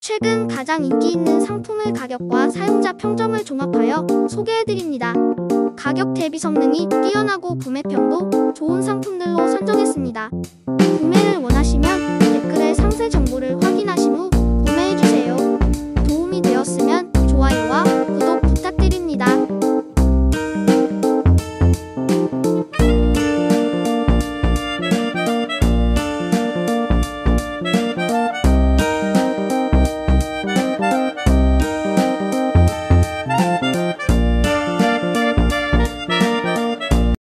최근 가장 인기 있는 상품을 가격과 사용자 평점을 종합하여 소개해드립니다. 가격 대비 성능이 뛰어나고 구매평도 좋은 상품들로 선정했습니다. 구매를 원하시면 댓글에 상세 정보를 확인하신 후